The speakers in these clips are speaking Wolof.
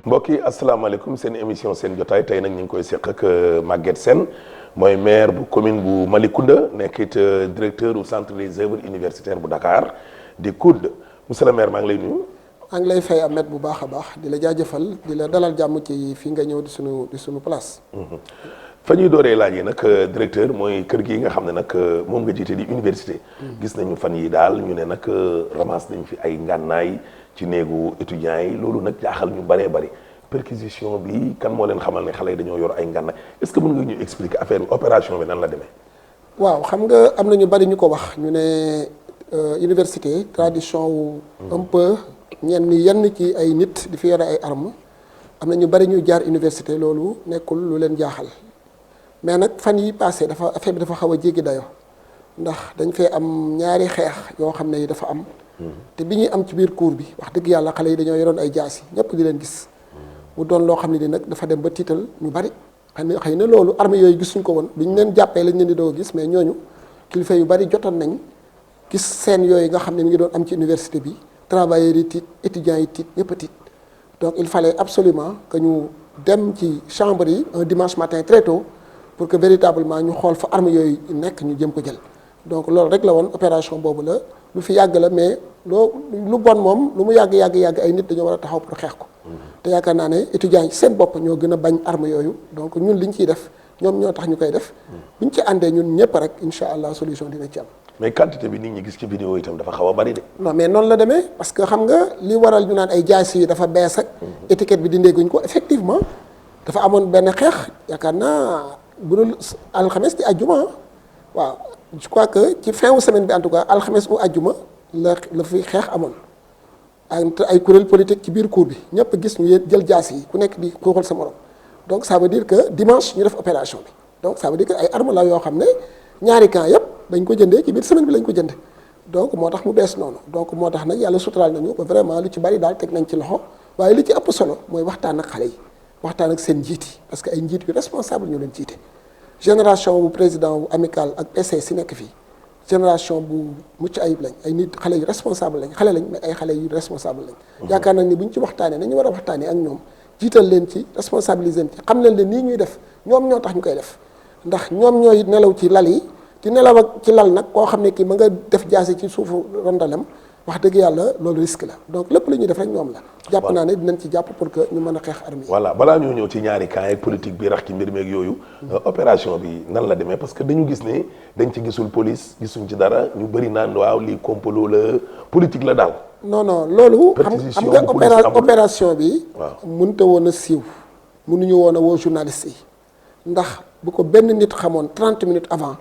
mbokk yi asalaamaaleykum seen émission seen jotaay tey nag ñu ngi koy seq ak Maguette Sène mooy maire bu commune bu Malicounda nekk it directeur du centre des œuvres universitaires bu Dakar di COUD monsieur le maire maa ngi lay nuyu. maa ngi lay fay Ahmed bu baax a baax di la jaajëfal di la dalal jàmm ci fi nga ñëw di sunu place. fa ñuy dooree laaj yi nag directeur mooy kër gi nga xam ne nag moom nga jiite di université. gis nañu fan yi daal ñu ne nag ramasse nañ fi ay ngànnaay ci néegu étudiants yi loolu nag jaaxal ñu bëree bëri perquisition bi kan moo leen xamal ne xale yi dañoo yor ay ngànnaay est-ce que mën nga ñu expliquer affaire bi opération bi nan la demee. waaw xam nga am na ñu bëri ñu ko wax ñu ne université tradition wu un peu yenn ci ay nit di fi yore ay armes am na ñu bëri ñu jaar université loolu nekkul lu leen jaaxal. mais nag fan yi passé affaire bi dafa xaw a jéggi dayo ndax dañ fee am ñaari xeex yoo xam ne yi dafa am te bi ñuy am ci biir cours bi wax dëgg yàlla xale yi dañoo yoroon ay jaasi ñëpp di leen gis mu doon loo xam ne ni nag dafa dem ba tiital ñu bari xëy na loolu armée yooyu gisuñ ko woon bi ñu leen jàppee lañ leen di doog a gis mais ñooñu kilifa yu bari jotoon nañ gis seen yooyu nga xam ne mi ngi doon am ci université bi travailleurs yi tiit étudiants yi tiit ñëpp a tiit donc il fallait absolument que ñu dem ci chambre yi un dimanche matin très tôt pour que véritablement ñu xool fa armes yooyu nekk ñu jëm ko jël donc loolu rek la woon opération boobu la lu fi yàgg la mais lu bon moom lu mu yàgg ay nit dañoo war a taxaw pour xeex ko te yaakaar naa ne étudiants yi seen bopp ñoo gën a bañ armes yooyu donc ñun liñ ciy def ñoom ñoo tax ñu koy def buñ ci àndee ñun ñëpp rek incha allah solution dina ci am. mais quantité bi nit ñi gis ci vidéo itam dafa xaw a bari de. non mais noonu la demee parce que xam nga li waral ñu naan ay jaasi yi dafa bees ak étiquette bi dindeeguñ ko effectivement dafa amoon benn xeex yaakaar naa bu dul alxames di ajjuma waaw je crois que ci fin wu semaine bi en tout cas alxames ou ajjuma la fi xeex amoon entre ay kuréel politique ci biir cour bi ñëpp gis ñu jël jaas yi ku nekk di xuuxal sa morom donc ça veut dire que dimanche ñu def opération bi donc ça veut dire que ay armes la yoo xam ne ñaari camp yëpp dañ ko jëndee ci biir semaine bi lañ ko jënde donc moo tax mu bees noonu donc moo tax nag yàlla suturaal nañu ba vraiment lu ci bari daal teg nañ ci loxo waaye li ci ëpp solo mooy waxtaan ak xale yi waxtaan ak seen njiit yi parce que ay njiit yu responsable ñu leen jiite génération bu président bu amical ak PC si nekk fii génération bu mucc ayib lañ ay nit xale yu responsable lañ xale lañ mais ay xale yu responsable lañ yaakaar nañ ni bu ñu ci waxtaanee nañu war a waxtaanee ak ñoom jiital leen ci responsabiliser leen ci xam leen nii ñuy def ñoom ñoo tax ñu koy def ndax ñoom ñooy nelaw ci lal yi di nelaw ak ci lal nag koo xam ne kii ma nga def jaasi ci suufu rondalem wax dëgg yàlla loolu risque la donc lépp lu ñuy def rek ñoom la. jàpp naa ne dinañ ci jàpp pour que ñu mën a xeex armée yi. voilà balaa ñoo ñëw ci ñaari camp yeeg politique bi rax ci mbir meeg yooyu. opération bi nan la demee parce que dañu gis ne dañ ci gisul police gisuñ ci dara ñu bëri naan waaw lii complot la politique la daal. non loolu. xam nga opération bi. waaw mënut a woon a siiw. mënuñu woon a woo journaliste yi ndax bu ko benn nit xamoon 30 minutes avant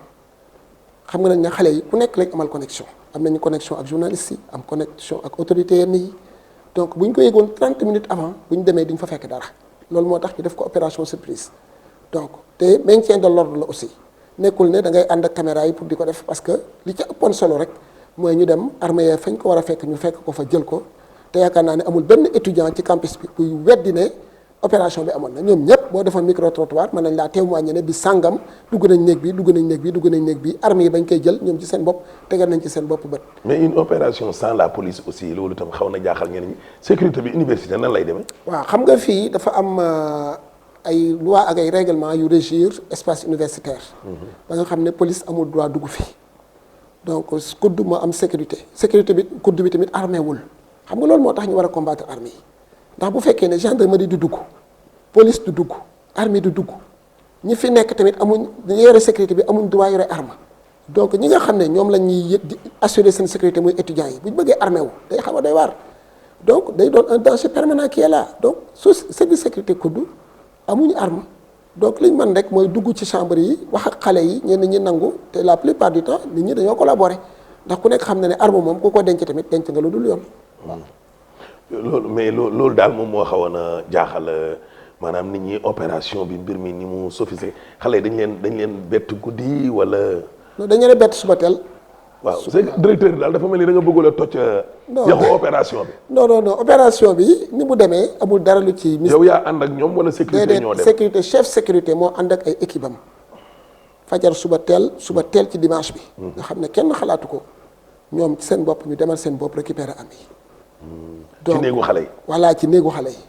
xam nga nañ ne xale yi ku nekk lañ amal connexion. am nañu connexion ak journalistes yi am connexion ak autorités yenn yi donc bu ñu ko yëgoon 30 minutes avant bu ñu demee duñ fa fekk dara loolu moo tax ñu def ko opération surprise donc te maintien de l'ordre la aussi nekkul ne da ngay ànd ak caméra yi pour di ko def parce que li ci ëppoon solo rek mooy ñu dem armée fañ ko war a fekk ñu fekk ko fa jël ko te yaakaar naa ne amul benn étudiant ci campus bi buy weddi ne opération bi amoon na ñoom ñëpp boo defoon micro trottoir mën nañ laa témoigner ne bi sàngam dugg nañ néeg bi armée yi bañ koy jël ñoom ci seen bopp tegal nañ ci seen bopp bët. mais une opération sans la police aussi loolu tam xaw na jaaxal ñeneen ñi sécurité bi université nan lay demee. waaw xam nga fii dafa am ay loi ak ay règlement yu régir espace universitaire. ba nga xam ne police amul droit dugg fii donc COUD moo am sécurité bi COUD bi tamit armé wul xam nga loolu moo tax ñu war a combattre armée yi. ndax bu fekkee ne gendarmerie du dugg police du dugg armée du dugg ñi fi nekk tamit amuñ yore sécurité bi amuñ droit yore arme donc ñi nga xam ne ñoom la ñuy di assurer seen sécurité muy étudiants yi bu ñu bëggee armé wu day xaw a doy waar donc day doon un danger permanent qui est là donc service sécurité COUD amuñu arme donc liñ mën rek mooy dugg ci chambre yi wax ak xale yi ñenn ñi nangu te la plupart du temps nit ñi dañoo collaborer ndax ku nekk xam na ne arme moom ku ko denc tamit denc nga lu dul yoon waaw. loolu daal moom moo xawoon a jaaxal maanaam nit ñi opération bi mbir mi ni mu sophistiqué xale yi dañ leen bett guddi wala. non dañu leen bett suba teel. waaw c'est que directeur bi daal dafa mel ni da nga bëggoon a toj. yaxu opération bi. non opération bi ni mu demee amul dara lu ci. yow yaa ànd ak ñoom wala sécurité ñoo dem sécurité chef sécurité moo ànd ak ay équipe am fajar suba teel ci dimanche bi. nga xam ne kenn xalaatu ko ñoom ci seen bopp ñu demal seen bopp récupérer am yi. ci néegu xale yi. voilà ci néegu xale yi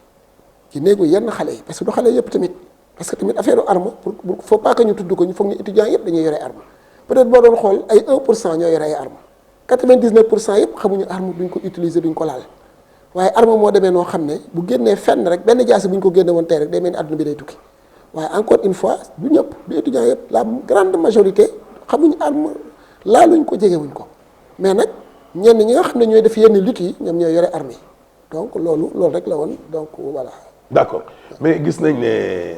ci néegu yenn xale yi parce que du xale yëpp tamit parce que tamit affaire arme pour faut pas que ñu tudd ko ñu foog ni étudiants yëpp dañuy yore arme peut-être boo doon xool ay 1% ñoo yore ay arme 99% yëpp xamuñu arme duñ ko utiliser duñ ko laal waaye arme moo demee noo xam ne bu génnee fenn rek benn jaasi bu ñu ko génne woon tey rek day mel ni àdduna bi day tukki waaye encore une fois du ñëpp du étudiants yëpp la grande majorité xamuñu arme laaluñ ko jegewuñ ko mais nag ñenn ñi nga xam ne ñooy def yenn lutte yi ñoom ñooy yore arme yi donc loolu rek la woon donc voilà. d'accord mais gis nañ ne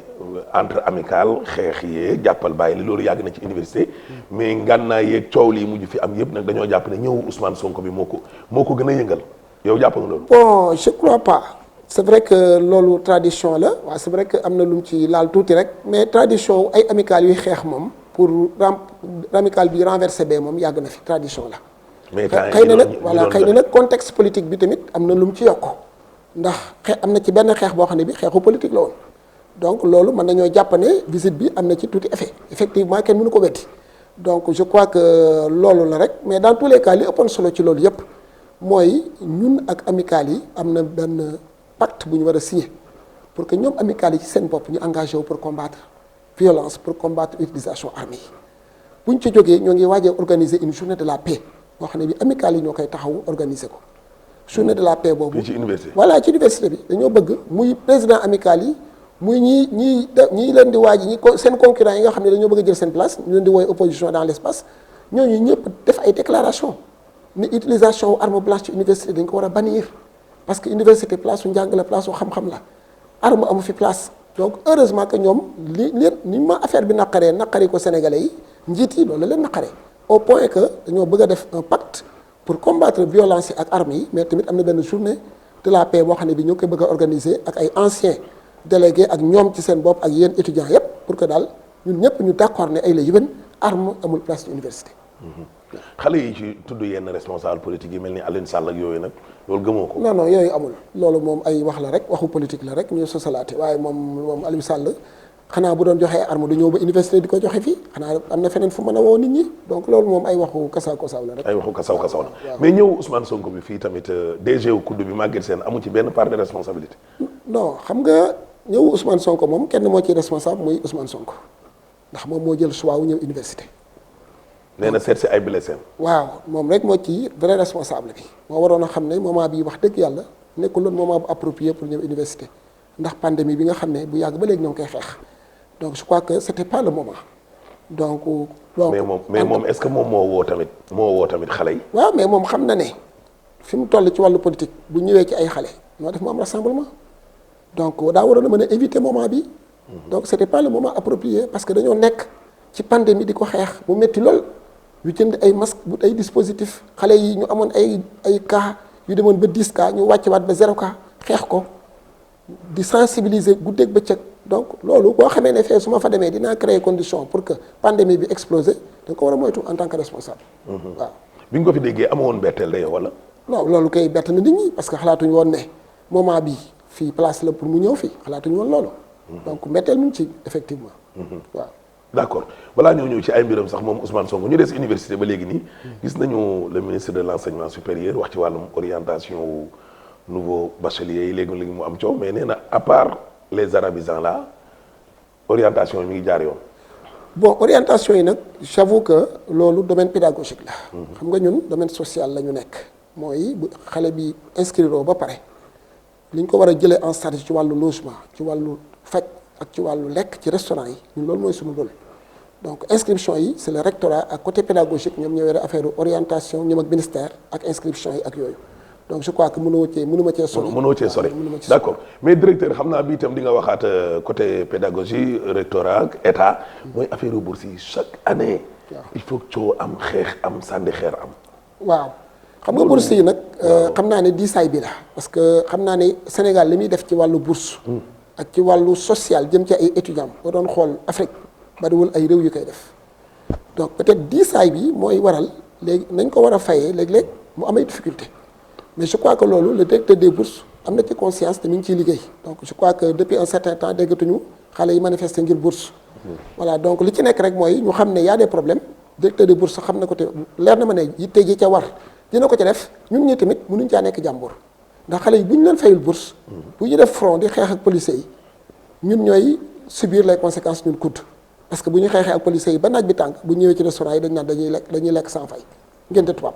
entre amical xeex yee jàppal bàyyi li loolu yàgg na ci université mais ngànnaay yeeg coow lii mujj fi am yëpp nag dañoo jàpp ne ñëw Ousmane Sonko bi moo ko gën a yëngal yow jàpp nga loolu. bon je crois pas c'est vrai que loolu tradition la waaw c'est vrai que am na lu mu ci laal tuuti rek mais tradition ay amical yuy xeex moom pour amical bi renversé bee moom yàgg na fi tradition la. mais xëy na nag voilà xëy na nag contexte politique bi tamit am na lu mu ci yokk ndax am na ci benn xeex boo xam ne bi xeexu politique la woon donc loolu mën nañoo jàpp ne visite bi am na ci tuuti effet effectivement kenn mënu ko weddi donc je crois que loolu la rek mais dans tous les cas li ëppoon solo ci loolu yëpp mooy ñun ak amicale yi am na benn pacte bu ñu war a signer pour que ñoom amicale yi ci seen bopp ñu engagé wu pour combattre violence pour combattre utilisation armée yi bu ñu ci jógee ñoo ngi waaj a organiser une journée de la paix boo xam ne bi amicale yi ñoo koy taxaw organiser ko journée de la paix boobu. ci université. voilà ci université bi dañoo bëgg muy président amicale yi muy ñii leen di waaj ñi seen concurrent yi nga xam ne dañoo bëgg a jël seen place ñu leen di woowee opposition dans l'espace ñooñu ñëpp def ay déclaration ni utilisation arme blanche ci université dañ ko war a bannir parce que université place su njàng la place su xam-xam la arme amu fi place donc heureusement que ñoom ni ma affaire bi naqari ko sénégalais yi njiit yi loolu la leen naqaree au point que dañoo bëgg a def un pacte pour combattre violence yi ak armes yi mais tamit am na benn journée de la paix boo xam ne bi ñoo koy bëgg a organiser ak ay anciens délégués ak ñoom ci seen bopp ak yéen étudiants yépp pour que daal ñun ñëpp ñu d'accord ne ay la yëwen arme amul place ci université. xale yi ci tudd yenn responsable politique yi mel ni Alioune Sall ak yooyu nag loolu gëmoo ko. non yooyu amul loolu moom ay wax la rek waxu politique la rek ñu sosalaate waaye moom Alioune Sall xanaa bu doon joxee arme du ñëw ba université di ko joxe fii xanaa am na feneen fu mën a woo nit ñi donc loolu moom ay waxu kasaw la rek. ay waxu kasaw la mais ñëw Ousmane Sonko bi fii tamit DG wu kudd bi Maguette Sène amu ci benn part de responsabilité. non xam nga ñëw Ousmane Sonko moom kenn moo ciy responsable muy Ousmane Sonko ndax moom moo jël choix wu ñëw université. nee na seet si ay blessés. waaw moom rek moo ci vrai responsable bi moo waroon a xam ne moment bi wax dëgg yàlla nekkul loon moment bu approprié pour ñëw université ndax pandémie bi nga xam ne bu yàgg ba léegi ñoo ngi koy xeex donc je crois que c'était pas le moment donc. mais moom est-ce que moom moo woo tamit xale yi. waaw mais moom xam na ne fi mu toll ci wàllu politique bu ñëwee ci ay xale noo def mu am rassemblement donc daa waroon a mën a éviter moment bi. donc c'était pas le moment approprié parce que dañoo nekk ci pandémie di ko xeex mu métti lool. ñu jënd ay masque bu ay dispositif xale yi ñu amoon ay cas yu demoon ba 10 cas ñu wàcce waat ba 0 cas xeex ko di sensibiliser guddeeg bëccëg donc loolu boo xamee ne fee su ma fa demee dinaa créer condition pour que pandémie bi explosé da nga ko war a moytu en tant que responsable. waaw bi nga ko fi déggee amoon betteel de yow wala. non loolu kay bett na nit ñi parce que xalaatuñu woon ne moment bi fii place la pour mu ñëw fii xalaatuñu woon loolu. donc mbetteel mu ngi ci effectivement. waaw. d'accord balaa ñoo ñëw ci ay mbiram sax moom Ousmane Sonko ñu des université ba léegi nii gis nañu le ministre de l'enseignement supérieur wax ci wàllum orientation wu nouveau bachelier yi léegi mu am coow mais nee na à part les arabisants là orientation yi mi ngi jaar yoon. bon orientation yi nag j'avoue que loolu domaine pédagogique la. xam nga ñun domaine social la ñu nekk. mooy bu xale bi inscrire ba pare li ñu ko war a jëlee en charge ci wàllu logement ci wàllu faj ak ci wàllu lekk ci restaurant yi ñun loolu mooy suñu rôle. donc inscription yi c'est le rectorat ak côté pédagogique ñoom ñoo yore affaire orientation ñoom ak ministère ak inscription yi ak yooyu donc je crois que mënuma cee sori. d'accord mais directeur xam naa bi itam di nga waxaat côté pédagogie rectorat ak état mooy affaire bourse yi chaque année. il faut que coow am xeex am sànni xeer am. waaw xam nga bourse yi nag. xam naa ne diisaay bi la. parce que xam naa ne Sénégal li muy def ci wàllu bourse. ak ci wàllu social jëm ci ay étudiants boo doon xool Afrique. bariwul ay réew yu koy def donc peut-être diisaay bi mooy waral léegi nañ ko war a fayee léeg-léeg mu am ay difficulté mais je crois que loolu le directeur des bourses am na ci conscience te mi ngi ciy liggéey donc je crois que depuis un certain temps déggatuñu xale yi manifester ngir bourse voilà donc li ci nekk rek mooy ñu xam ne y a des problèmes directeur des bourses xam na ko te leer na ma ne yitte ji ca war dina ko ca def ñun ñi tamit mënuñ caa nekk jàmbur ndax xale yi bu ñu leen fayul bourse bu ñu def front di xeex ak policiers yi ñun ñooy subir les conséquences ñun kudd parce que bu ñu xeexee ak policiers yi ba naaj bi tànk bu ñëwee ci restaurant yi dañ naan dañuy lekk sans fay ngénte tubaab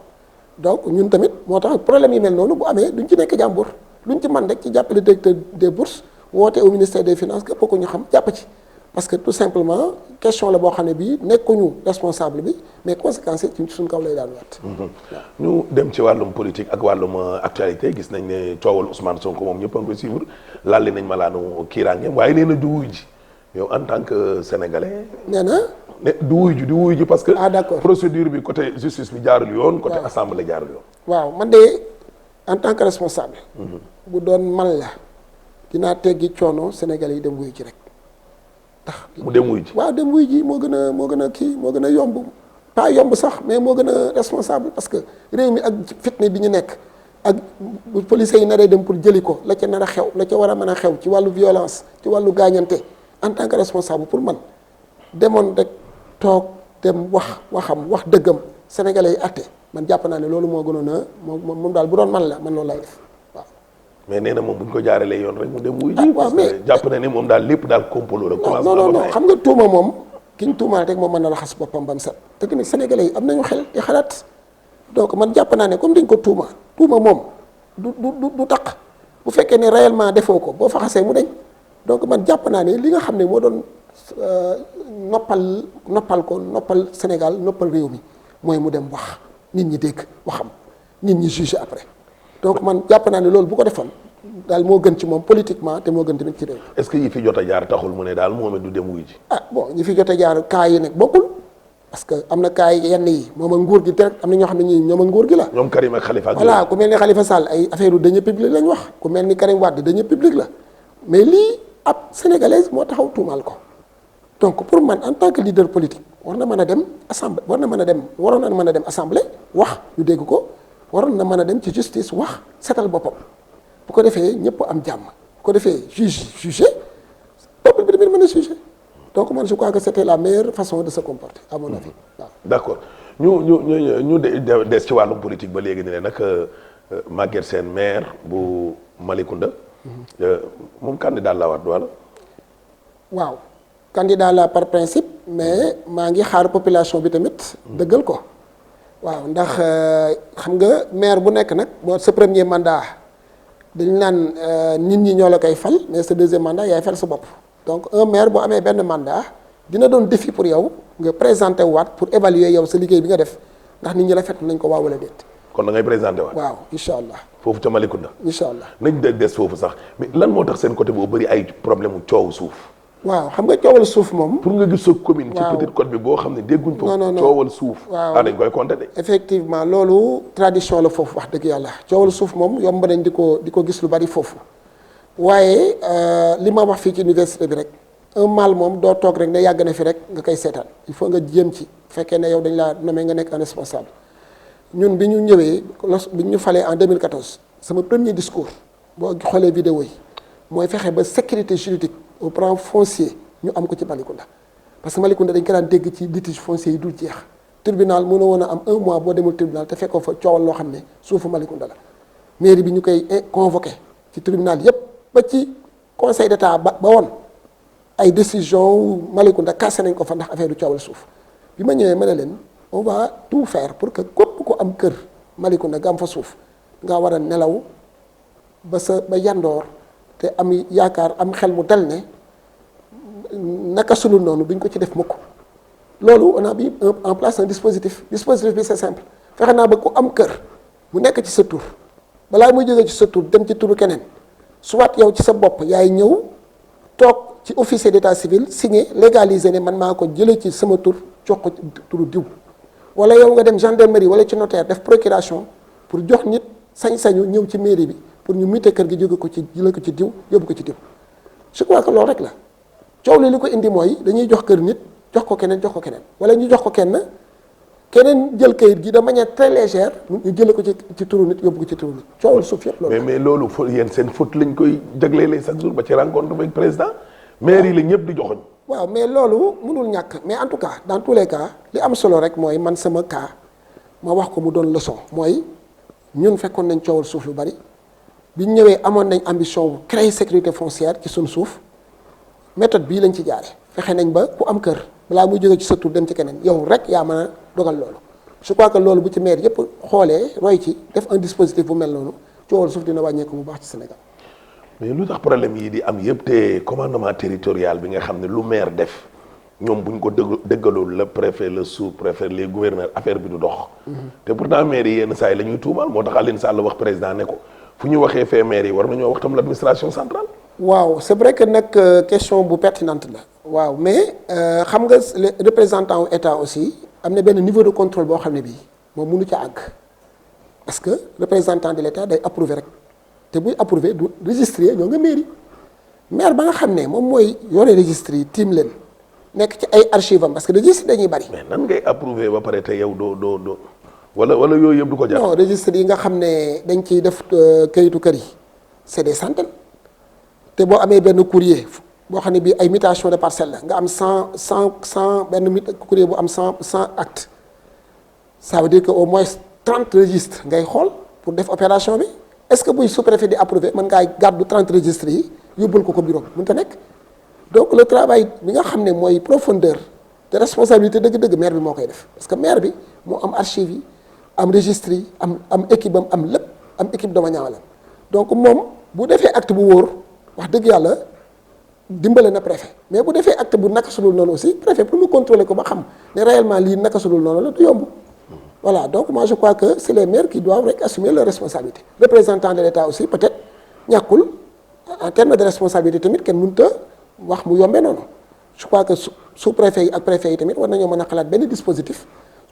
donc ñun tamit moo tax problème yi mel noonu bu amee duñ ci nekk jàmbur luñ ci man rek ci jàppale directeur des bourses woote au ministère des finances képp ko ñu xam jàpp ci parce que tout simplement question la boo xam ne bii nekkuñu responsable bi mais conséquences yi ci suñ kaw lay daan waat. ñu dem ci wàllum politique ak wàllum actualité gis nañ ne coowal Ousmane Sonko moom ñëpp a ngi koy suivre lalli nañ malaanu kiiraangeem waaye nee na du wuy ji yow en tant que sénégalais. nee na. ne du wuy ji parce que. ah d'accord procédure bi côté justice bi jaarul yoon. côté assemblée jaarul yoon. waaw man de en tant que responsable. bu doon man la dinaa teggi coono sénégalais yi dem wuy ji rek. mu dem wuy ji waaw dem wuy ji moo gën a kii moo gën a yomb pas yomb sax mais moo gën a responsable parce que réew mi ak fitne bi ñu nekk ak bu policiers yi naree dem pour jëli ko la ca nar a xew la ca war a mën a xew ci wàllu violence ci wàllu gaañante en tant que responsable pour man demoon rek toog dem wax dëggam sénégalais yi atte man jàpp naa ne loolu moo gënoon a moom daal bu doon man la man loolu lay def waaw. mais nee na moom bu ñu ko jaaralee yoon rek mu dem wuy ji. waaw mais jàpp na ne moom daal lépp daal complot la. non xam nga tuuma moom ki ñu tuumaal rek moom mën na raxas boppam ba mu set te tamit sénégalais yi am nañu xel di xalaat donc man jàpp naa ne comme dañ ko tuuma moom du taq bu fekkee ne réellement defoo ko boo fa xasee mu deñ donc man jàpp naa ne li nga xam ne moo doon noppal Sénégal noppal réew mi mooy mu dem wax nit ñi dégg waxam nit ñi juger après donc man jàpp naa ne loolu bu ko defoon daal moo gën ci moom politiquement te moo gën tamit ci réew. est-ce que yi fi jot a jaar taxul mu ne daal moom du dem wuy ji. ah bon ñi fi jot a jaar cas yi nag bokkul parce que am na cas yi yenn yi moom ak nguur gi direct am na ñoo xam ne ñii ñoom ak nguur gi la. ñoom Karim ak Khalifa. voilà ku mel ni Khalifa Sall ay affaire deniers publics lañ wax ku mel ni Karim Wade deniers publics la mais lii ab sénégalaise moo taxaw tuumaal ko donc pour man en tant que leader politique waroon na mën a dem assemblée wax ñu dégg ko waroon na mën a dem ci justice wax setal boppam bu ko defee ñëpp am jàmm bu ko defee juger peuple bi tamit mën a juger donc man je crois que c'était la meilleure façon de se comporter à mon avis waaw. d'accord ñu des ci wàllum politique ba léegi ne nag Maguette Sène maire bu Malicounda. moom candidat la waat wala. waaw candidat la par principe mais maa ngi xaar population bi tamit dëggal ko waaw ndax xam nga maire bu nekk nag boo sa premier mandat dañu naan nit ñi ñoo la koy fal mais sa deuxième mandat yaay fal sa bopp donc un maire boo amee benn mandat dina doon défi pour yow nga présenté waat pour évaluer yow sa liggéey bi nga def ndax nit ñi rafet nañ ko waaw wala déet. kon da ngay présenté waat. waaw incha allah. foofu ca Malicounda. incha allah nañ des foofu sax mais lan moo tax seen côté boobu bëri ay problème mu coowu suuf. waaw xam nga coowal suuf moom. pour nga gis sa commune. ci Petite Côte bi boo xam ne dégguñ foofu. non coowal suuf. waaw dañ koy compter de. effectivement loolu tradition la foofu wax dëgg yàlla coowal suuf moom yomb nañ di ko gis lu bari foofu waaye li ma wax fii ci université bi rek un mal moom doo toog rek ne yàgg na fi rek nga koy seetaan il faut nga jéem ci fekkee ne yow dañ laa nommé nga nekk un responsable ñun bi ñu ñëwee bi ñu falee en 2014 sama premier discours boo xoolee vidéo yi mooy fexe ba sécurité juridique au plan foncier ñu am ko ci Malicounda parce que Malicounda dañ ko daan dégg ci litige foncier yi dul jeex tribunal mën na woon a am un mois boo demul tribunal te fekkoo fa coowal loo xam ne suufu Malicounda la mairie bi ñu koy convoqué ci tribunal yépp ba ci conseil d'état ba woon ay décision Malicounda cassé nañ ko fa ndax affaire du coowal suuf bi ma ñëwee ma ne leen on va tout faire pour que képp ko am kër Malicounda nga am fa suuf nga war a nelaw ba yandoor te am yaakaar am xel mu dal ne naka sunu noonu duñ ko ci def mukk loolu on a mis en place un dispositif bi c'est simple fexe naa ba ku am kër mu nekk ci sa tur balaa muy jógee ci sa tur dem ci turu keneen soit yow ci sa bopp yaay ñëw toog ci officier d'état civil signé légalisé ne man maa ko jëlee ci sama tur jox ko turu diw wala yow nga dem gendarmerie wala ci notaire def procuration pour jox nit sañ-sañu ñëw ci mairie bi pour ñu muté kër gi jóge ko ci jëlee ko ci diw yóbbu ko ci diw je crois que loolu rek la coow li ko indi mooy dañuy jox kër nit jox ko keneen wala ñu jox ko keneen jël kayit gi de manière très légère ñu jëlee ko ci turu nit yóbbu ko ci turu nit coowal suuf yëpp loolu. mais loolu fo yéen seen faute lañ koy jaglelee chaque jour ba ci rencontre avec président maire yi la ñëpp di joxoñ. waaw mais loolu mënul ñàkk mais en tout cas dans tous les cas li am solo rek mooy man sama cas ma wax ko mu doon leçon mooy ñun fekkoon nañ coowal suuf lu bari bi ñu ñëwee amoon nañ ambition wu créer sécurité foncière ci suñu suuf méthode bii lañ ci jaare fexe nañ ba ku am kër balaa muy jógee ci sa tur dem ci keneen yow rek yaa mën a dogal loolu je crois que loolu bu ci maire yëpp xoolee roy ci def un dispositif bu mel noonu coowal suuf dina wàññeeku bu baax ci Sénégal. mais lu tax problème yi di am yëpp te commandement territorial bi nga xam ne lu maire def ñoom buñ ko dëggalool le préfet le sous-préfet les gouverneurs affaire bi du dox. te pourtant maire yi yenn saa yi la ñuy tuumal moo tax Alioune Sall wax président ne ko fu ñu waxee fee maire yi war nañoo wax tam l'administration centrale. waaw c'est vrai que nag question bu pertinente la. waaw mais xam nga les représentants wu état aussi am na benn niveau de contrôle boo xam ne bii moom mënu ca àgg parce que représentant de l'état day approuver rek te buy approuver du registré ñoo nga mairie maire ba nga xam ne moom mooy yore registre yi tiim leen nekk ci ay archives am parce que registre dañuy bari. mais nan ngay approuver ba pare te yow doo wala yooyu yëpp du ko jar. non registre yi nga xam ne dañ ciy def kayitu kër yi c'est des centaines te boo amee benn courrier boo xam ne bii ay mutation de parcelle la nga am 100 benn courrier bu am 100 actes ça veut dire que au moins 30 registres ngay xool pour def opération bi est-ce que buy sous-préfet di approuver mën ngaa gàddu 30 registres yi yóbbul ko bureau mënut a nekk donc le travail bi nga xam ne mooy profondeur de responsabilité dëgg-dëgg maire bi moo koy def parce que maire bi moo am archives yi am registres yi am équipe am lépp am équipe domaniale donc moom bu defee acte bu wóor wax dëgg yàlla dimbale na préfet mais bu defee acte bu naka sulul noonu aussi préfet pour mu contrôler ko ba xam ne réellement lii naka sulul noonu la du yomb. Voilà, donc moi je crois que c'est les maires qui doivent rek assumer leurs responsabilités. Représentant de l'État aussi peut-être ñàkkul en termes de responsabilité tamit kenn mënut a wax mu yombee noonu je crois que sous-préfet yi ak préfet yi tamit war nañoo mën a xalaat benn dispositif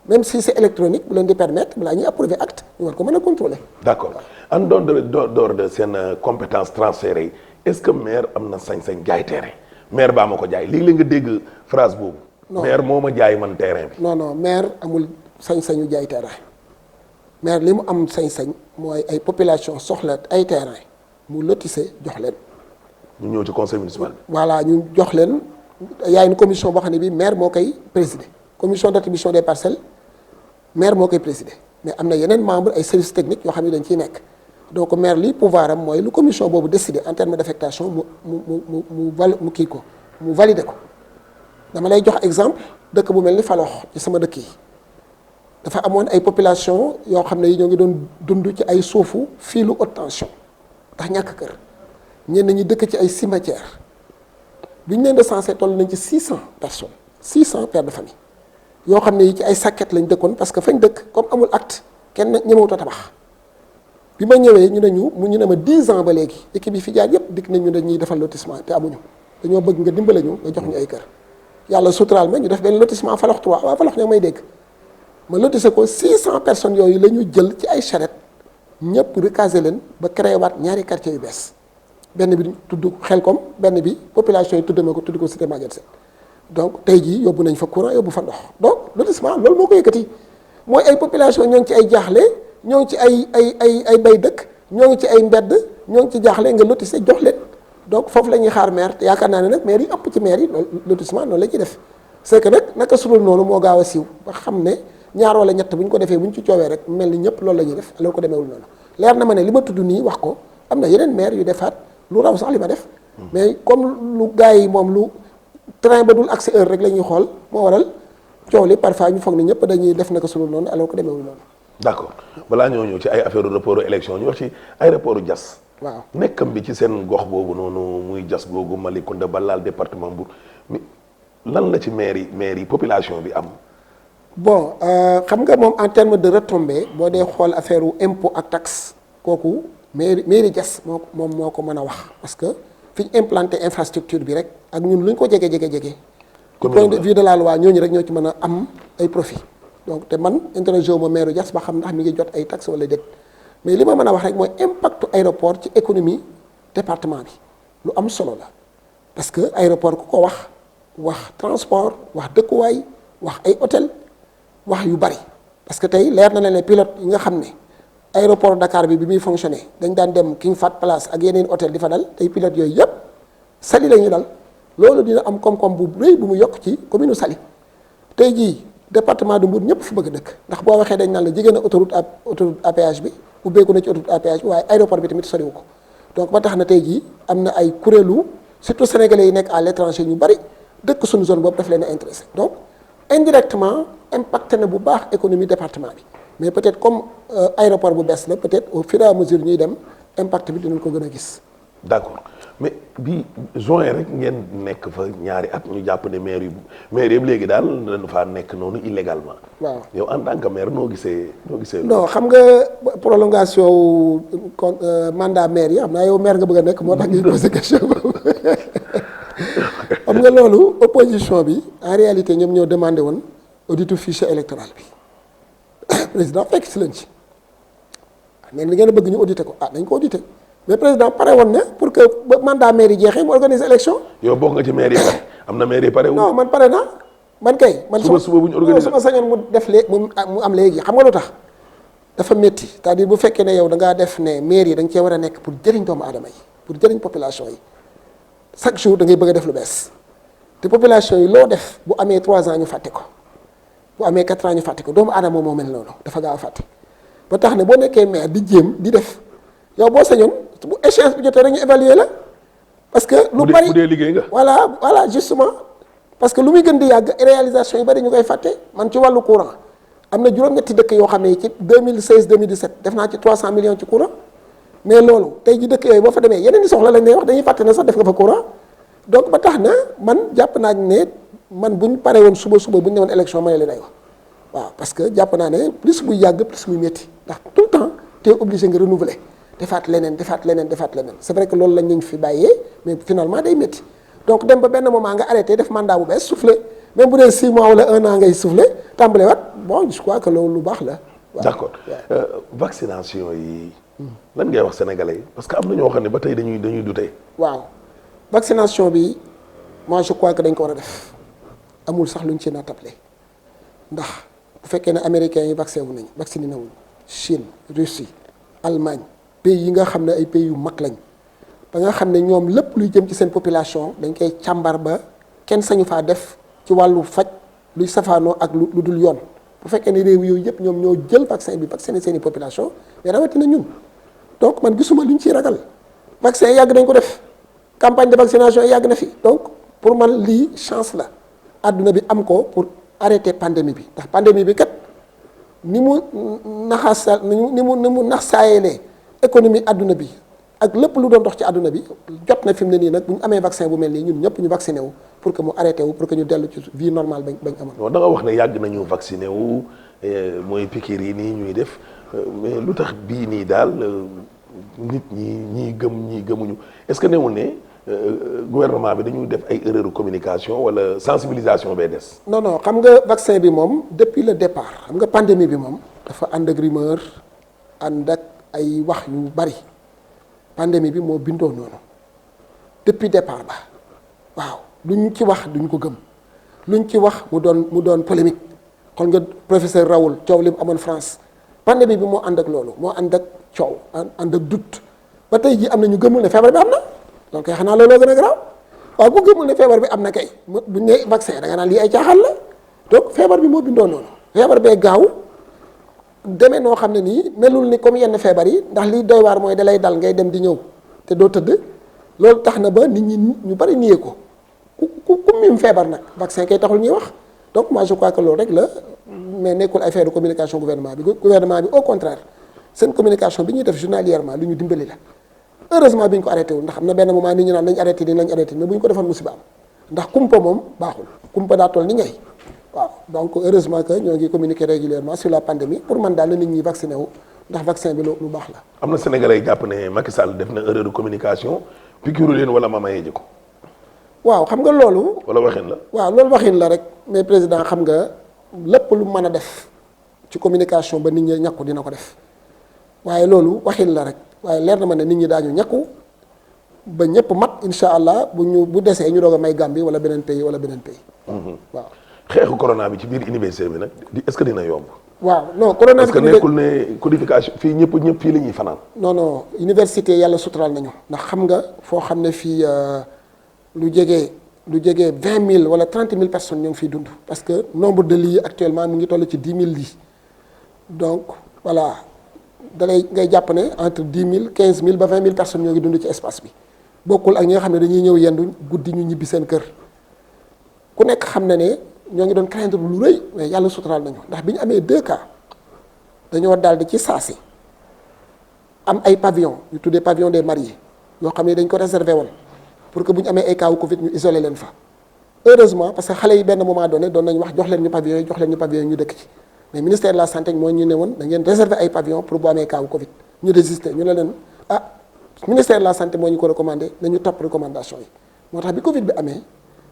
même si c'est électronique bu leen di permettre balaa ñuy approuver acte ñu war ko mën a contrôler. D'accord en dehors de seen compétence transférées yi est-ce que maire am na sañ-sañ jaay terrain maire baa ma ko jaay léegi la nga dégg phrase boobu. non maire moo ma jaay man terrain bi. non maire amul. sañ-sañu jaay terrain maire li mu am sañ-sañ mooy ay population soxla ay terrain mu lotissé jox leen. ñu ñëw ci conseil municipal bi. voilà ñu jox leen y a une commission boo xam ne bii maire moo koy présider commission d'attribution des parcelles maire moo koy présider mais am na yeneen membre ay services techniques yoo xam ne dañ ciy nekk donc maire li pouvoir am mooy lu commission boobu décider en termes d'affectation mu kii ko mu valider ko dama lay jox exemple dëkk bu mel ni Falokh ci sama dëkk yi. dafa amoon ay population yoo xam ne yi ñoo ngi doon dund ci ay suufu fiilu haute tension ndax ñàkk kër ñenn ñi dëkk ci ay cimetière bi ñu leen recensé toll nañ ci 600 personnes 600 pères de famille yoo xam ne yi ci ay sàkket lañ dëkkoon parce que fañ dëkk comme amul acte kenn ñemewut a tabax bi ma ñëwee ñu ne ma 10 ans ba léegi équipe yi fi jaar yëpp dikk nañ ñu dañuy defal lotissement te amuñu dañoo bëgg nga dimbale ñu nga jox ñu ay kër yàlla suturaal ma ñu def benn lotissement Falokh 3 waaw Falokh ñoo may dégg ma lotissé ko 600 personnes yooyu la ñu jël ci ay charrette ñëpp recaser leen ba créé waat ñaari quartiers yu bees benn bi tudd Xelkom benn bi population yi tudd ko cité Maguette Sène donc tey jii yóbbu nañ fa courant yóbbu fa ndox donc lotissement loolu moo ko yëkkati mooy ay population ñoo ngi ci ay jaaxle ñoo ngi ci ay bay dëkk ñoo ngi ci ay mbedd ñoo ngi ci jaaxle nga lotissé jox leen donc foofu la ñuy xaar maire te yaakaar naa ne nag maire yi ëpp ci maire yi loolu lotissement noonu la ñuy def c'est que nag naka sulul noonu moo gaaw a siiw ba xam ne ñaar wala ñett bu ñu ko defee bu ñu ci coowee rek mel ni ñëpp loolu la ñuy def alors ko demeewul noonu leer na ma ne li ma tudd nii wax ko am na yeneen maire yu defaat lu raw sax li ma def mais comme lu gars yi moom lu train ba dul accès heure rek la ñuy xool moo waral coow li parfois ñu foog ne ñëpp dañuy def naka sulul noonu alors ko demeewul noonu. D'accord balaa ñoo ñëw ci ay affaire report élection ñu wax ci aéroport Diass. waaw nekkam bi ci seen gox boobu noonu muy Diass googu Malicounda ba laal département Mbour mi lan la ci maire yi population bi am. bon xam nga moom en terme de retombée boo dee xool affaire u impôt ak taxe kooku mairie Diass moom moo ko mën a wax parce que fi ñu implanté infrastructure bi rek ak ñun lu ñu ko jege. du point de vue de la loi ñooñu rek ñoo ci mën a am ay profit donc te man interrogé wu ma maire Diass ba xam ndax mi ngi jot ay taxes wala déet mais li ma mën a wax rek mooy impactu aéroport ci économie département bi lu am solo la parce que aéroport ku ko wax transport wax dëkkuwaay wax ay hôtel wax yu bari parce que tey leer na leen ne pilote yi nga xam ne aéroport Dakar bi muy fonctionner dañ daan dem King Fahd Palace ak yeneen hôtel di fa dal tey pilote yooyu yëpp Saly la ñuy dal loolu dina am koom-koom bu rëy bu mu yokk ci commune Saly tey jii département de Mbour ñëpp fu bëgg a dëkk ndax boo waxee dañ naan la jigéen a autoroute à péage bi ubbeeku na ci autoroute à péage bi waaye aéroport bi tamit soriwu ko donc ba tax na tey jii am na ay kuréelu surtout sénégalais yi nekk à l'étranger ñu bari dëkk suñu zone boobu daf leen a intéressé donc indirectement impacté na bu baax économie département bi mais peut-être comme aéroport bu bees la peut-être au fur et à mesure ñuy dem impact bi dinañ ko gën a gis. d'accord mais bi juin rek ngeen nekk fa ñaari at ñu jàpp ne maire yëpp léegi daal dañu faa nekk noonu illégalement. waaw yow en tant que maire noo gisee. non xam nga prolongation wu mandat maire yi xam naa yow maire nga bëgg a nekk moo tax ngay posé question boobu xam nga loolu opposition bi en réalité ñoom ñoo demandé woon auditu fichier électoral bi président fekk si leen ci mais li ngeen a bëgg ñu audité ko dañ ko audité. mais président pare woon na pour que ba mandat maire yi jeexee mu organiser élection. yow bokk nga ci maire yi pare am na maire yi pare. non man pare na man kay. man suba bu ñu organiser su ma sañoon mu def léegi mu am léegi xam nga lu tax dafa métti c'est-à-dire bu fekkee ne yow da ngaa def ne maire yi da nga cee war a nekk pour jëriñ doomu aadama yi pour jëriñ population yi chaque jour da ngay bëgg a def lu bees te population yi loo def bu amee 3 ans ñu fàtte ko bu amee 4 ans ñu fàtte ko doomu aadama moo mel noonu dafa gaaw a fàtte ba tax ne boo nekkee maire di jéem di def yow boo sañoon. bu échéance bi jotee rek ñu évaluer la parce que lu bari bu dee liggéey nga. voilà justement parce que lu muy gën di yàgg réalisation yu bari ñu koy fàtte man ci wàllu courant am na juróom-ñetti dëkk yoo xam ne ci 2016 2017 def naa ci 300 millions ci courant mais loolu tey ji dëkk yooyu boo fa demee yeneen i soxla lañ lay wax dañuy fàtte ne sax def nga fa courant donc ba tax na man jàpp naa ne man bu ñu paree woon suba bu ñu newoon élection ma ne leen ay wax waaw parce que jàpp naa ne plus buy yàgg plus muy métti ndax tout le temps te obligé nga renouveler. defaat leneen c'est vrai que loolu lañ ñu fi bàyyee mais finalement day métti donc dem ba benn moment nga arrêté def mandat bu bees soufflé même bu dee 6 mois wala 1 an ngay soufflé tàmbale waat bon je crois que loolu lu baax la. waaw d'accord vaccination yi. lan ngay wax sénégalais yi parce que am na ñoo xam ne ba tey dañuy dute. waaw vaccination bi moi je crois que dañ ko war a def amul sax luñ ci naatable ndax bu fekkee ne américains yi vacciné nawuñ Chine Russie Allemagne. pays yi nga xam ne ay pays yu mag lañ ba nga xam ne ñoom lépp luy jëm ci seen population dañ koy càmbar ba kenn sañu faa def ci wàllu faj luy safaanoo ak lu dul yoon bu fekkee ne réew yooyu yëpp ñoom ñoo jël vaccin bi vacciné seen i population mais rawatina ñun donc man gisuma lu ñu ciy ragal vaccin yàgg nañ ko def campagne de vaccination yàgg na fi donc pour man lii chance la àdduna bi am ko pour arrêter pandémie bi ndax pandémie bi kat ni mu nax saayelee économie àdduna bi ak lépp lu doon dox ci àdduna bi jot na fi mu ne nii nag bu ñu amee vaccin bu mel nii ñun ñëpp ñu vacciné wu pour que mu arrêté wu pour que ñu dellu ci vie normale bañ amoon. non da nga wax ne yàgg nañu vacciné wu mooy piqûre yi nii ñuy def mais lu tax bii nii daal nit ñii gëmuñu est-ce que newul ne gouvernement bi dañuy def ay erreurs de communication wala sensibilisation bee des. non xam nga vaccin bi moom depuis le départ xam nga pandémie bi moom dafa ànd ak rumeur ànd ak ay wax yu bari pandémie bi moo bindoo noonu depuis départ ba waaw luñ ci wax duñ ko gëm luñ ci wax mu doon polémique kon nga professeur Raoul coow li mu amoon France pandémie bi moo ànd ak loolu moo ànd ak coow ànd ak doute ba tey jii am na ñu gëmul ne feebar bi am na loolu kay xanaa looloo gën a garaaw waaw bu gëmul ne feebar bi am na kay buñ ne vaccin da nga naan lii ay caaxaan la donc feebar bi moo bindoo noonu feebar bee gaaw demee noo xam ne nii melul ni comme yenn feebar yi ndax liy doy waar mooy dalay dal ngay dem di ñëw te doo tëdd loolu tax na ba nit ñi ñu bari niee ko ku mim feebar nag vaccin kay taxul ñuy wax donc moi je crois que loolu rek la mais nekkul affaire de communication gouvernement bi au contraire seen communication bi ñuy def journalièrement lu ñu dimbali la heureusement bi ñu ko arrêté wul ndax am na benn moment nit ñi naan nañ arrêté mais bu ñu ko defoon musiba am ndax kumpa moom baaxul kumpa daa toll ni ñay waaw donc heureusement que ñoo ngi communiquer régulièrement sur la pandémie pour man daal la nit ñi vacciné wu ndax vaccin bi lu baax la. am na Sénégalais yi jàpp ne Macky Sall def na erreur de communication piqûre leen wala ma mayee ji ko. waaw xam nga loolu. wala waxin la. waaw loolu waxin la rek mais président xam nga lépp lu mën a def ci communication ba nit ñi ñàkku dina ko def waaye loolu waxin la rek waaye leer na ma ne nit ñi daañu ñàkku ba ñëpp mat incha allah bu desee ñu doog a may Gambie wala beneen pays waaw. xeexu corona bi ci biir université bi nag est-ce que dina yomb. waaw non corona bi est-ce que nekkul ne codification fii ñëpp fii la ñuy fanaan. non université yàlla suturaal nañu ndax xam nga foo xam ne fii lu jege 20 000 wala 30 000 personnes ñoo ngi fiy dund parce que nombre de lits actuellement mu ngi toll ci 10 000 lits donc voilà dalay ngay jàpp ne entre 10 000 15 000 ba 20 000 personnes ñoo ngi dund ci espace bi bokkul ak ñi nga xam ne dañuy ñëw yendu guddi ñu ñibbi seen kër ku nekk xam na ne ñoo ngi doon craindre lu rëy mais yàlla suturaal nañu ndax bi ñu amee 2 cas dañoo daal di ci saasi am ay pavillon yu tuddee pavillon des mariés yoo xam ne dañ ko réservé woon pour que bu ñu amee ay cas wu Covid ñu isolé leen fa. heureusement parce que xale yi benn moment donné doon nañu wax jox leen ñu pavillon yi jox leen ñu pavillon yi ñu dëkk ci mais ministère de la santé moo ñu ne woon da ngeen réserver ay pavillon pour bu amee cas wu Covid ñu résister ñu ne leen ministère de la santé moo ñu ko recommandé nañu topp recommandation yi moo tax bi Covid bi amee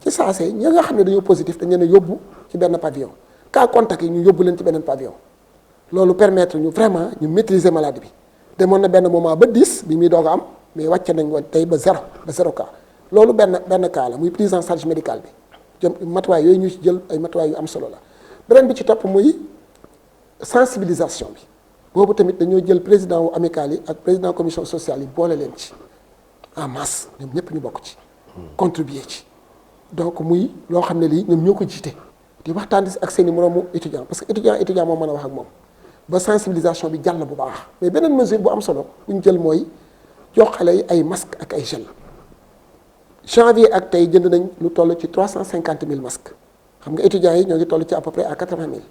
ci saase ñi nga xam ne dañoo positif dañ leen a yóbbu ci benn pavillon cas contact yi ñu yóbbu leen ci beneen pavillon loolu permettre ñu vraiment ñu maîtriser maladie bi demoon na benn moment ba 10 bi muy doog a am mais wàcce nañ ko tey ba zéro cas loolu benn cas la muy prise en charge médicale bi jëm matuwaay yooyu ñu ci jël ay matuwaay yu am solo la beneen bi ci topp muy sensibilisation bi boobu tamit dañoo jël président wu amical yi ak président commission sociale yi boole leen ci en masse ñoom ñëpp ñu bokk ci contribuer ci donc muy loo xam ne lii ñoom ñoo ko jiite di waxtaan ak seen i moroomu étudiant parce que étudiant moo mën a wax ak moom ba sensibilisation bi jàll bu baax mais beneen mesure bu am solo bu ñu jël mooy jox xale yi ay masque ak ay gel janvier ak tey jënd nañ lu toll ci 350 000 masques xam nga étudiants yi ñoo ngi toll ci à peu près à 80 000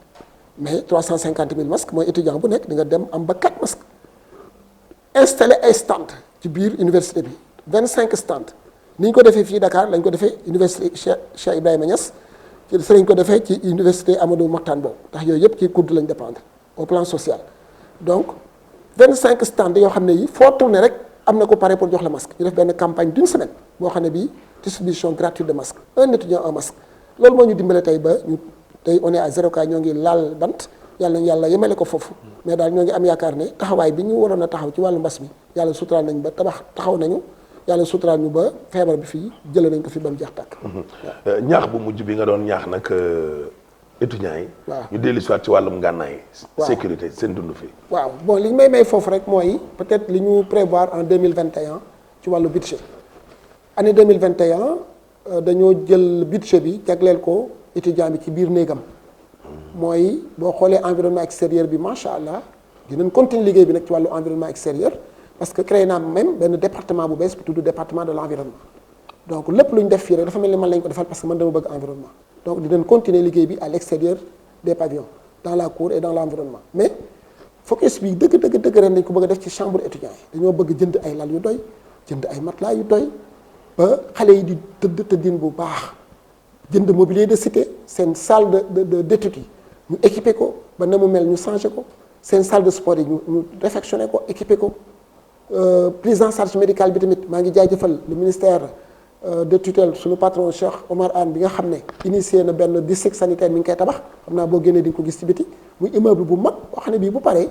mais 350 000 masques mooy étudiant bu nekk di nga dem am ba 4 masques installé ay stand ci biir université bi 25 stand ni ñu ko defee fii Dakar lañ ko defee université Cheikh Ibrahima Niass ci lañ ko defee ci université Amadou Mahtar Mbow ndax yooyu yëpp ci COUD lañ dépendre au plan social donc 25 stand yoo xam ne yi foo tourné rek am na ko pare pour jox la masque ñu def benn campagne d'une semaine boo xam ne bii distribution gratuite de masque un étudiant un masque loolu moo ñu dimbale tey ba ñu tey on est à 0 cas ñoo ngi laal bant yàlla yàlla yemale ko foofu mais daal ñoo ngi am yaakaar ne taxawaay bi ñu waroon a taxaw ci wàllu mbas mi yàlla suturaal nañ ba taxaw nañu yàlla suturaal ñu ba feebar bi fii jëlee nañ ko fi ba mu jeex tàkk. ñaax bu mujj bi nga doon ñaax nag étudiants yi. waaw ñu dellu si waat ci wàllum ngànnaay. waaw sécurité seen dund fii. waaw bon li ñu may foofu rek mooy peut-être li ñu prévoir en 2021 ci wàllu budget année 2021 dañoo jël budget bi jagleel ko étudiant bi ci biir néegam mooy boo xoolee environnement extérieur bi macha allah dinañ continuer liggéey bi nag ci wàllu environnement extérieur parce que créé naa même benn département bu bees bu tudd département de l'environnement donc lépp lu ñu def fii rek dafa mel ni man lañ ko defal parce que man dama bëgg environnement donc dinañ continuer liggéey bi à l'extérieur des pavillons dans la cour et dans l'environnement mais focus bi dëgg ren dañ ko bëgg a def ci chambre étudiants yi dañoo bëgg jënd ay lal yu doy jënd ay matelas yu doy ba xale yi di tëddin bu baax jënd mobilier de cité seen salle d'études yi ñu équipé ko ba na mu mel ñu changé ko seen salle de sport yi ñu réfectionné ko équipé ko prise en charge médicale bi tamit maa ngi jaajëfal le ministère de tutelle suñu patron Cheikh Omar Anne bi nga xam ne initié na benn district sanitaire mi ngi koy tabax xam naa boo génnee di nga ko gis ci biti muy immeuble bu mag boo xam ne bii bu paree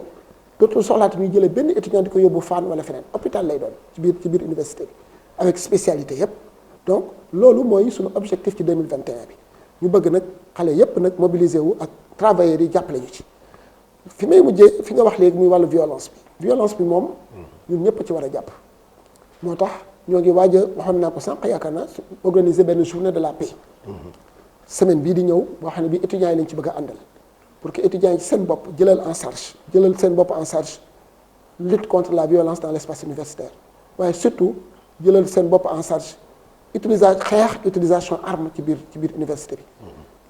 dootul soxlaati ñuy jëlee benn étudiant di ko yóbbu Fann wala feneen hôpital lay doon ci biir université bi avec spécialité yépp donc loolu mooy suñu objectif ci 2021 bi ñu bëgg nag xale yépp nag mobiliser wu ak travailleurs yi jàppale ñu ci fi may mujjee fi nga wax léegi muy wàllu violence bi moom ñun ñëpp ci war a jàpp moo tax ñoo ngi waaj a waxoon naa ko sànq yaakaar naa organiser benn journée de la paix semaine bii di ñëw boo xam ne bii étudiants yi lañ ci bëgg a àndal pour que étudiants yi ci seen bopp jëlal seen bopp en charge lutte contre la violence dans l'espace universitaire waaye surtout jëlal seen bopp en charge utilisation arme ci biir université bi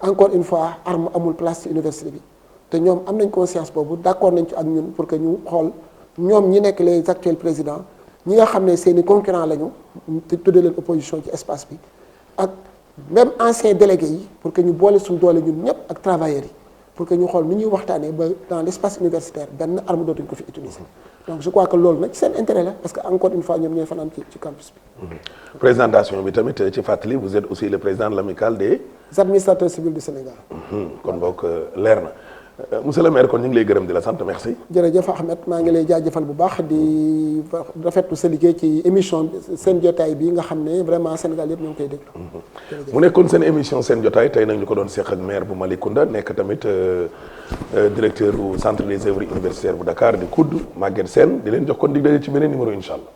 encore une fois arme amul place ci université bi te ñoom am nañ conscience boobu d'accord nañ ci ak ñun pour que ñu xool ñoom ñi nekk les actuels présidents ñi nga xam ne seeni concurrents lañu te tuddee leen opposition ci espace bi ak même anciens délégués yi pour que ñu boole suñu doole ñun ñëpp ak travailleurs yi pour que ñu xool ni ñuy waxtaanee ba dans l'espace universitaire benn arme dootuñ ko fi utiliser donc je crois que loolu nag seen intérêt la parce que encore une fois ñoom ñooy fanaan ci campus bi. présentation bi tamit ci fàttali vous êtes aussi le président de l'amicale des administrateurs civils du Sénégal. kon boog leer na monsieur le maire kon ñu ngi lay gërëm di la sant merci. jërëjëf Ahmed maa ngi lay jaajëfal bu baax di rafetlu sa liggéey ci émission seen jotaay bi nga xam ne vraiment Sénégal yëpp ñoo ngi koy déglu. mu nekkoon seen émission seen jotaay tey nag ñu ko doon seq ak maire bu Malicounda nekk tamit directeur du centre des œuvres universitaires bu Dakar di COUD Maguette Sène di leen jox kon dig daje ci beneen numéro incha allah.